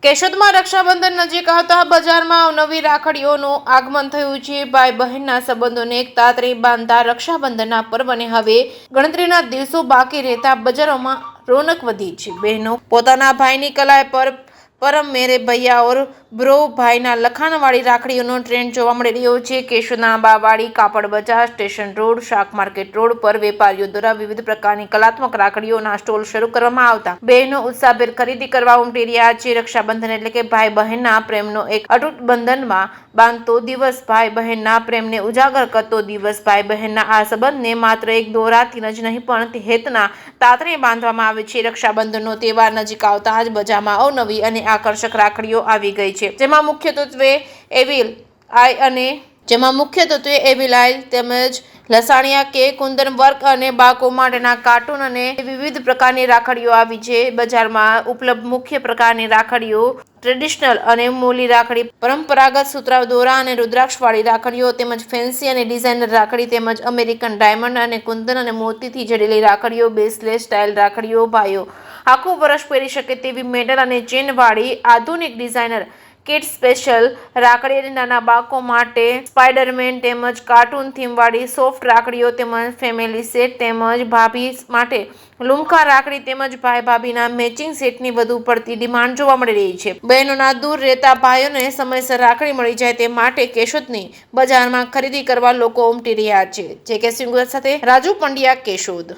કેશોદમાં રક્ષાબંધન નજીક આવતા બજારમાં નવી રાખડીઓનું આગમન થયું છે। ભાઈ બહેનના સંબંધોને એક તાતરે બાંધતા રક્ષાબંધનના પર્વને હવે ગણતરીના દિવસો બાકી રહેતા બજારોમાં રોનક વધી છે। બહેનો પોતાના ભાઈની કલાઈ પર પરમ મેરે ભૈયા ઓર બ્રો ભાઈના લખાણવાળી રાખડીઓનો ટ્રેન્ડ જોવા મળી રહ્યો છે। કેશોદના આંબાવાડી, કાપડ બજાર, સ્ટેશન રોડ, શાક માર્કેટ રોડ પર વેપારીઓ દ્વારા વિવિધ પ્રકારની કલાત્મક રાખડીઓના સ્ટોલ શરૂ કરવામાં આવતા બહેનો ઉત્સાહભેર ખરીદી કરવા ઉમટી રહ્યા છે। રક્ષાબંધન એટલે કે ભાઈ બહેનના પ્રેમનો એક અતૂટ બંધનમાં બાંધતો દિવસ, ભાઈ બહેનના પ્રેમને ઉજાગર કરતો દિવસ। ભાઈ બહેનના આ સંબંધને માત્ર એક દોરાથી જ નહીં પણ હેતના તાતરે બાંધવામાં આવે છે। રક્ષાબંધનનો તહેવાર નજીક આવતા જ બજારમાં અવનવી અને આકર્ષક રાખડીઓ આવી ગઈ છે, જેમાં મુખ્યત્વે એવિલ આઈ તેમજ લસાણિયા કે કુંદન વર્ક અને બાળકો માટેના કાર્ટૂન અને વિવિધ પ્રકારની રાખડીઓ આવી છે। બજારમાં ઉપલબ્ધ મુખ્ય પ્રકારની રાખડીઓ ટ્રેડિશનલ અને મૂલી રાખડી, પરંપરાગત સુતરાઉ દોરા અને રુદ્રાક્ષવાળી રાખડીઓ તેમજ ફેન્સી અને ડિઝાઇનર રાખડી તેમજ અમેરિકન ડાયમંડ અને કુંદન અને મોતીથી જડેલી રાખડીઓ, બેસલેસ સ્ટાઇલ રાખડીઓ, ભાઈઓ આખું વર્ષ પહેરી શકે તેવી મેટલ અને ચેનવાળી આધુનિક ડિઝાઇનર કિડ્સ સ્પેશિયલ રાખડી અને નાના બાળકો માટે સ્પાઇડરમેન તેમજ કાર્ટૂન થીમવાળી સોફ્ટ રાખડીઓ તેમજ ફેમિલી સેટ તેમજ ભાભી માટે લુમકા રાખડી તેમજ ભાઈ ભાભીના મેચિંગ સેટની વધુ પડતી ડિમાન્ડ જોવા મળી રહી છે। બહેનોના દૂર રહેતા ભાઈઓને સમયસર રાખડી મળી જાય તે માટે કેશોદની બજારમાં ખરીદી કરવા લોકો ઉમટી રહ્યા છે। જે કે સિંગર સાથે રાજુ પંડ્યા, કેશોદ।